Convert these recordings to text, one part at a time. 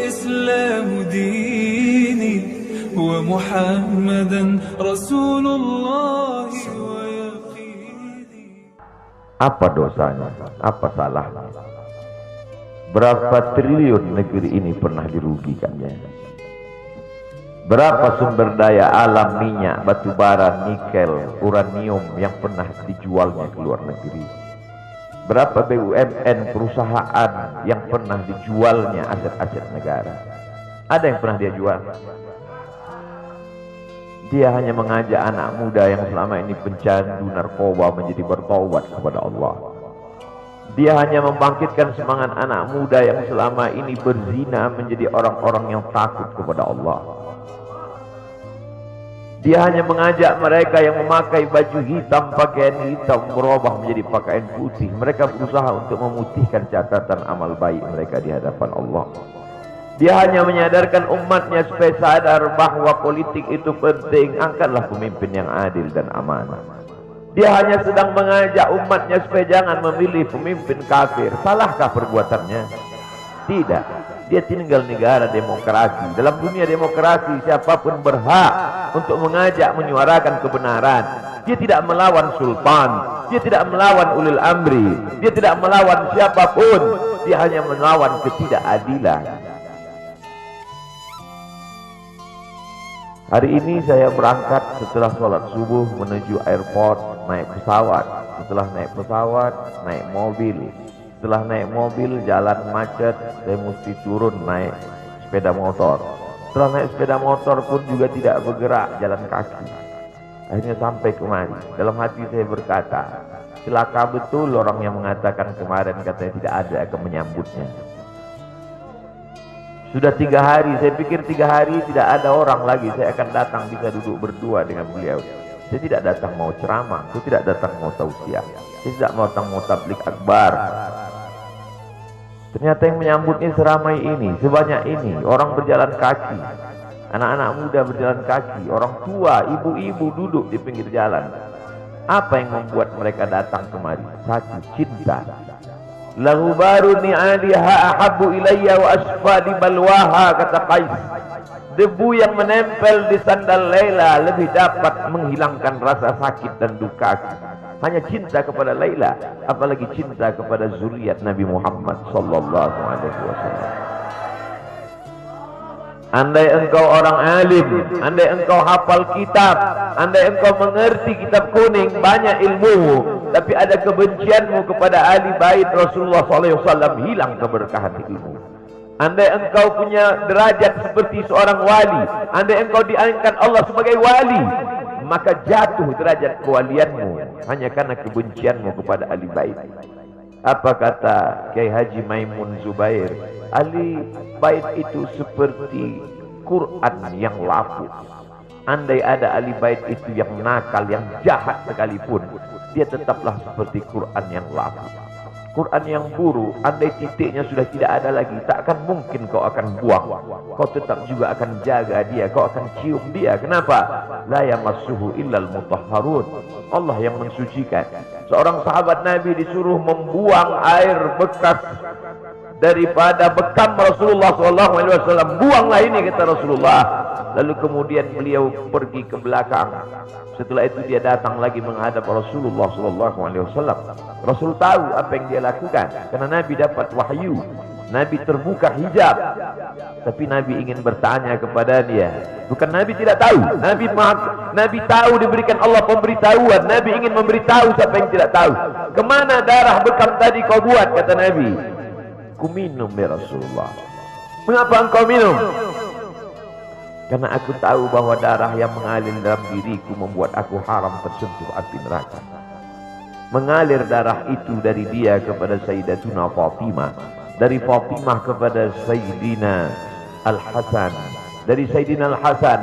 الإسلام ديني ومحمدا رسول الله ويقيني. Apa dosanya? Apa salahnya? Berapa triliun negeri ini pernah dirugikannya? Berapa sumber daya alam, minyak, batu bara, nikel, uranium yang pernah dijualnya ke luar negeri? Berapa BUMN perusahaan yang pernah dijualnya aset-aset negara? Ada yang pernah dia jual? Dia hanya mengajak anak muda yang selama ini pencandu narkoba menjadi bertaubat kepada Allah. Dia hanya membangkitkan semangat anak muda yang selama ini berzina menjadi orang-orang yang takut kepada Allah. Dia hanya mengajak mereka yang memakai baju hitam, pakaian hitam berubah menjadi pakaian putih. Mereka berusaha untuk memutihkan catatan amal baik mereka di hadapan Allah. Dia hanya menyadarkan umatnya supaya sadar bahwa politik itu penting. Angkatlah pemimpin yang adil dan amanah. Dia hanya sedang mengajak umatnya supaya jangan memilih pemimpin kafir. Salahkah perbuatannya? Tidak. Dia tinggal negara demokrasi. Dalam dunia demokrasi, siapapun berhak untuk mengajak menyuarakan kebenaran. Dia tidak melawan sultan. Dia tidak melawan ulil amri. Dia tidak melawan siapapun. Dia hanya melawan ketidakadilan. Hari ini saya berangkat setelah sholat subuh menuju airport, naik pesawat. Setelah naik pesawat, naik mobil. Setelah naik mobil, jalan macet, saya mesti turun naik sepeda motor. Setelah naik sepeda motor pun juga tidak bergerak, jalan kaki. Akhirnya sampai kemari. Dalam hati saya berkata, celaka betul orang yang mengatakan kemarin katanya tidak ada akan menyambutnya. Sudah 3 hari, saya pikir 3 hari tidak ada orang lagi. Saya akan datang bisa duduk berdua dengan beliau. Saya tidak datang mau ceramah, saya tidak datang mau tausiah, saya tidak datang mau tablik akbar. Ternyata yang menyambutnya seramai ini, sebanyak ini, orang berjalan kaki, anak-anak muda berjalan kaki, orang tua, ibu-ibu duduk di pinggir jalan. Apa yang membuat mereka datang kemari? Satu, cinta. Lahu baru ni'aliha ahabbu ilayya wa asfadi balwaha, kata Qais. Debu yang menempel di sandal Laila lebih dapat menghilangkan rasa sakit dan duka. Hanya cinta kepada Laila, apalagi cinta kepada zuriat Nabi Muhammad sallallahu alaihi wasallam. Andai engkau orang alim, andai engkau hafal kitab, andai engkau mengerti kitab kuning, banyak ilmumu, tapi ada kebencianmu kepada ahli bait Rasulullah SAW, hilang keberkahan ilmu. Andai engkau punya derajat seperti seorang wali, andai engkau diangkat Allah sebagai wali, maka jatuh derajat kewalianmu hanya karena kebencianmu kepada ahli bait. Apa kata Kiai Haji Maimun Zubair? Ahli bait itu seperti Quran yang lapuk. Andai ada ahli bait itu yang nakal, yang jahat sekalipun, dia tetaplah seperti Quran yang lapuk. Quran yang buruk, andai titiknya sudah tidak ada lagi, tak akan mungkin kau akan buang. Kau tetap juga akan jaga dia, kau akan cium dia. Kenapa? La yamassuhu illal mutahharun. Allah yang mensucikan. Seorang sahabat Nabi disuruh membuang air bekas daripada bekam Rasulullah SAW. Buanglah ini, kata Rasulullah. Lalu kemudian beliau pergi ke belakang. Setelah itu dia datang lagi menghadap Rasulullah SAW. Rasul tahu apa yang dia lakukan, karena Nabi dapat wahyu. Nabi terbuka hijab, tapi Nabi ingin bertanya kepada dia. Bukan Nabi tidak tahu, Nabi tahu, diberikan Allah pemberitahuan. Nabi ingin memberitahu siapa yang tidak tahu. Kemana darah bekam tadi kau buat, kata Nabi. Ku minum ya Rasulullah. Mengapa engkau minum? Karena aku tahu bahwa darah yang mengalir dalam diriku membuat aku haram tersentuh api neraka. Mengalir darah itu dari dia kepada Sayyidatuna Fatimah, dari Fatimah kepada Sayyidina Al-Hasan, dari Sayyidina Al-Hasan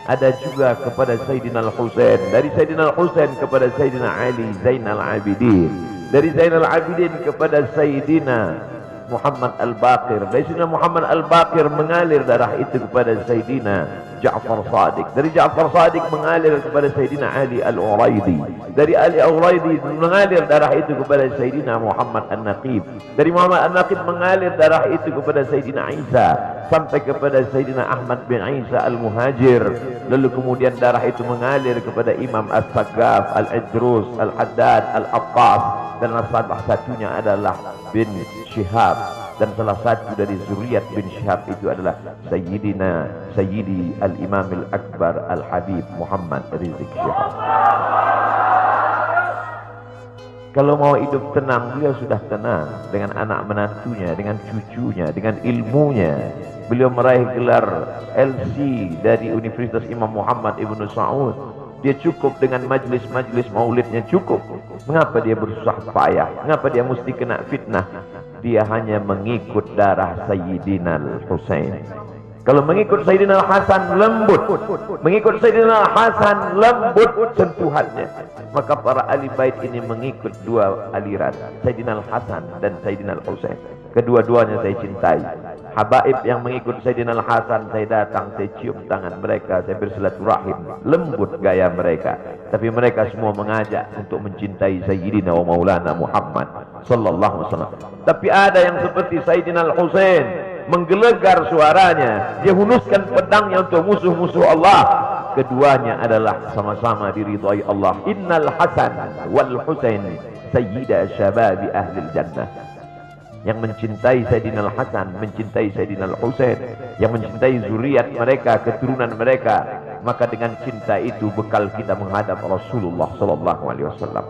ada juga kepada Sayyidina Al-Husain, dari Sayyidina Al-Husain kepada Sayyidina Ali Zainal Abidin, dari Zainal Abidin kepada Sayyidina Muhammad Al-Baqir, dari Sayyidina Muhammad Al-Baqir mengalir darah itu kepada Sayyidina Ja'far Sadiq, dari Ja'far Sadiq mengalir kepada Sayyidina Ali Al-Uraidi, dari Ali Al-Uraidi mengalir darah itu kepada Sayyidina Muhammad An-Naqib, dari Muhammad An-Naqib mengalir darah itu kepada Sayyidina Isa, sampai kepada Sayyidina Ahmad bin Isa al-Muhajir, lalu kemudian darah itu mengalir kepada Imam As-Saggaf, Al-Idrus, Al-Haddad, Al-Abbas, dan salah satunya adalah bin Syihab, dan salah satu dari zuriat bin Syihab itu adalah Sayyidi Al-Imam Al-Akbar Al-Habib Muhammad Rizik Syihab. Kalau mau hidup tenang, beliau sudah tenang dengan anak menantunya, dengan cucunya, dengan ilmunya. Beliau meraih gelar LC dari Universitas Imam Muhammad Ibn Saud. Dia cukup dengan majlis-majlis maulidnya cukup. Mengapa dia bersusah payah? Mengapa dia mesti kena fitnah? Dia hanya mengikut darah Sayyidina Al-Husain. Kalau mengikut Sayyidina Al-Hasan lembut, mengikut Sayyidina Al-Hasan lembut sentuhannya. Maka para ahli bait ini mengikut dua aliran, Sayyidina Al-Hasan dan Sayyidina Al-Husain. Kedua-duanya saya cintai. Habaib yang mengikut Sayyidina Al-Hasan, saya datang, saya cium tangan mereka, saya bersilaturahim, lembut gaya mereka. Tapi mereka semua mengajak untuk mencintai Sayyidina wa Maulana Muhammad sallallahu alaihi wasallam. Tapi ada yang seperti Sayyidina Al-Husain, menggelegar suaranya, dia hunuskan pedangnya untuk musuh-musuh Allah. Keduanya adalah sama-sama diridhai Allah. Innal Hasan wal Husain sayyida syababi ahli jannah. Yang mencintai Sayyidina Al-Hasan, mencintai Sayyidina Al-Husain, yang mencintai zuriat mereka, keturunan mereka, maka dengan cinta itu bekal kita menghadap Rasulullah sallallahu alaihi wasallam.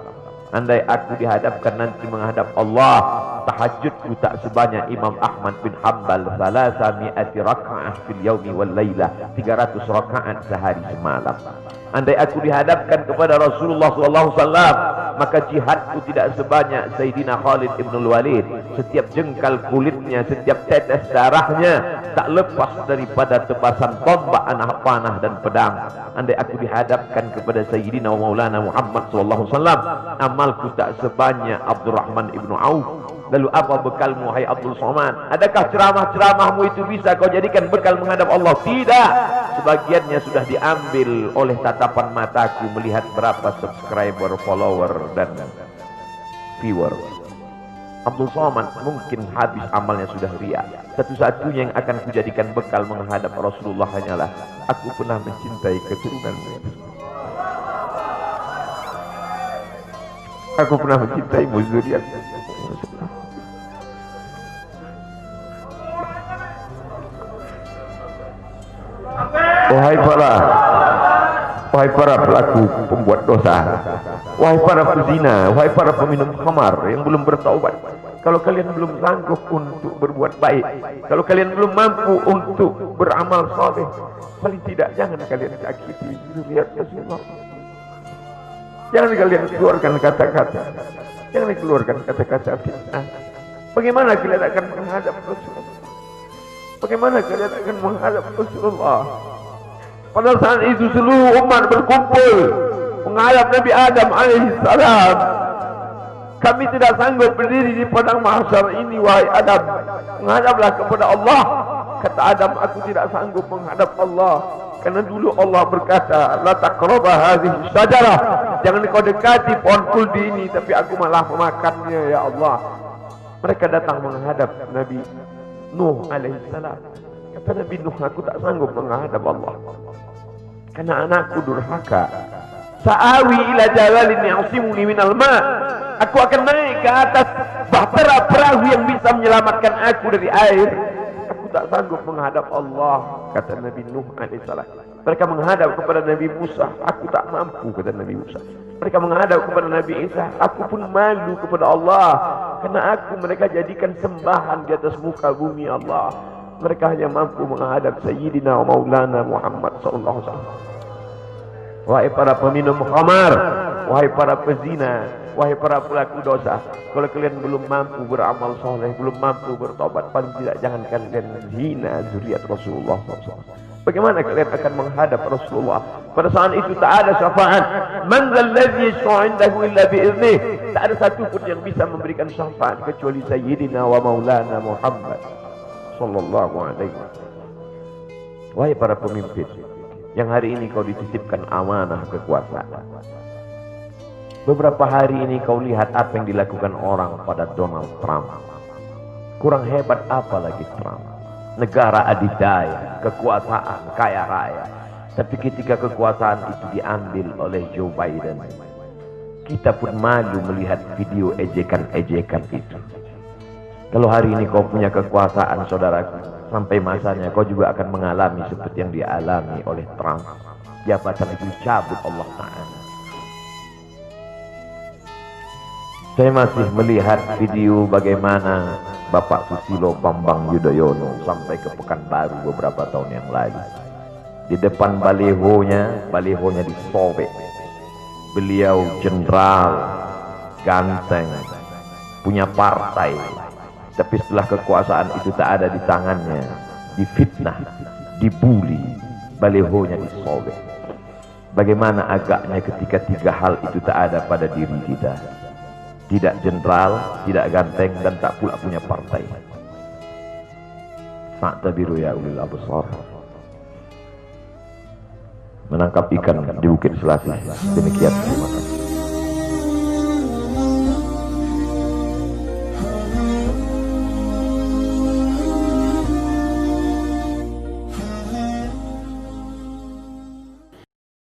Andai aku dihadapkan nanti menghadap Allah, tahajudku tak sebanyak Imam Ahmad bin Hanbal, 300 raka'ah fil yaumi wal lailah, 300 rakaat sehari semalam. Andai aku dihadapkan kepada Rasulullah sallallahu alaihi wasallam, maka jihadku tidak sebanyak Sayyidina Khalid ibn al-Walid. Setiap jengkal kulitnya, setiap tetes darahnya tak lepas daripada tebasan tombak, anak panah dan pedang. Andai aku dihadapkan kepada Sayyidina Maulana Muhammad sallallahu alaihi wasallam, amalku tak sebanyak Abdurrahman ibn Auf. Lalu apa bekalmu, hai Abdul Somad? Adakah ceramah-ceramahmu itu bisa kau jadikan bekal menghadap Allah? Tidak. Sebagiannya sudah diambil oleh tatapan mataku melihat berapa subscriber, follower, dan viewer. Abdul Somad mungkin habis amalnya sudah riya. Satu-satunya yang akan kujadikan bekal menghadap Rasulullah hanyalah aku pernah mencintai keturunanmu. Aku pernah mencintai zuriat. Wahai para pelaku pembuat dosa, wahai para pezina, wahai para peminum khamar yang belum bertaubat, kalau kalian belum sanggup untuk berbuat baik, kalau kalian belum mampu untuk beramal saleh, paling tidak jangan kalian sakiti zuriat Rasulullah. Jangan kalian keluarkan kata-kata, jangan keluarkan kata-kata fitnah. Bagaimana kalian akan menghadap Rasulullah? Bagaimana kalian akan menghadap Rasulullah? Pada saat itu seluruh umat berkumpul menghadap Nabi Adam alaihissalam. Kami tidak sanggup berdiri di padang mahsyar ini, wahai Adam. Menghadaplah kepada Allah. Kata Adam, aku tidak sanggup menghadap Allah, karena dulu Allah berkata, la taqraba hadhihi syajarah, jangan kau dekati pohon kuldi ini, tapi aku malah memakannya, ya Allah. Mereka datang menghadap Nabi Nuh alaihissalam. Kata Nabi Nuh, aku tak sanggup menghadap Allah karena anakku durhaka. Sa'awi ila jalalin ya'simuni minal ma', aku akan naik ke atas bahtera perahu yang bisa menyelamatkan aku dari air. Aku tak sanggup menghadap Allah, kata Nabi Nuh alaihissalam. Mereka menghadap kepada Nabi Musa, aku tak mampu, kata Nabi Musa. Mereka menghadap kepada Nabi Isa, aku pun malu kepada Allah, karena mereka jadikan sembahan di atas muka bumi Allah. Mereka hanya mampu menghadap Sayyidina wa Maulana Muhammad sallallahu alaihi wasallam. Wahai para peminum khamar, wahai para pezina, wahai para pelaku dosa, kalau kalian belum mampu beramal soleh, belum mampu bertobat, paling tidak jangan kalian zina zuriat Rasulullah SAW. Bagaimana kalian akan menghadap Rasulullah? Pada saat itu tak ada syafaat. Man dzalladzi yashfa'u 'indahu illa bi'iznih. Tak ada satu pun yang bisa memberikan syafaat kecuali Sayyidina wa Maulana Muhammad sallallahu alaihi wasallam. Wahai para pemimpin yang hari ini kau dititipkan amanah kekuasaan, beberapa hari ini kau lihat apa yang dilakukan orang pada Donald Trump. Kurang hebat apa lagi Trump? negara adidaya, kekuasaan, kaya raya. Tapi ketika kekuasaan itu diambil oleh Joe Biden, kita pun malu melihat video ejekan-ejekan itu. Kalau hari ini kau punya kekuasaan, saudaraku, sampai masanya kau juga akan mengalami seperti yang dialami oleh Trump. Jabatan itu cabut Allah Ta'ala. Saya masih melihat video bagaimana Bapak Susilo Bambang Yudhoyono sampai ke Pekanbaru beberapa tahun yang lalu. Di depan balihonya disobek. Beliau jenderal, ganteng, punya partai. Tapi setelah kekuasaan itu tak ada di tangannya, difitnah, dibuli, balihonya disobek. Bagaimana agaknya ketika tiga hal itu tak ada pada diri kita. Tidak jenderal, tidak ganteng, dan tak pula punya partai. Fa'tabiru ya ulil absar. Menangkap ikan di Bukit Selasih. Demikian, terima kasih.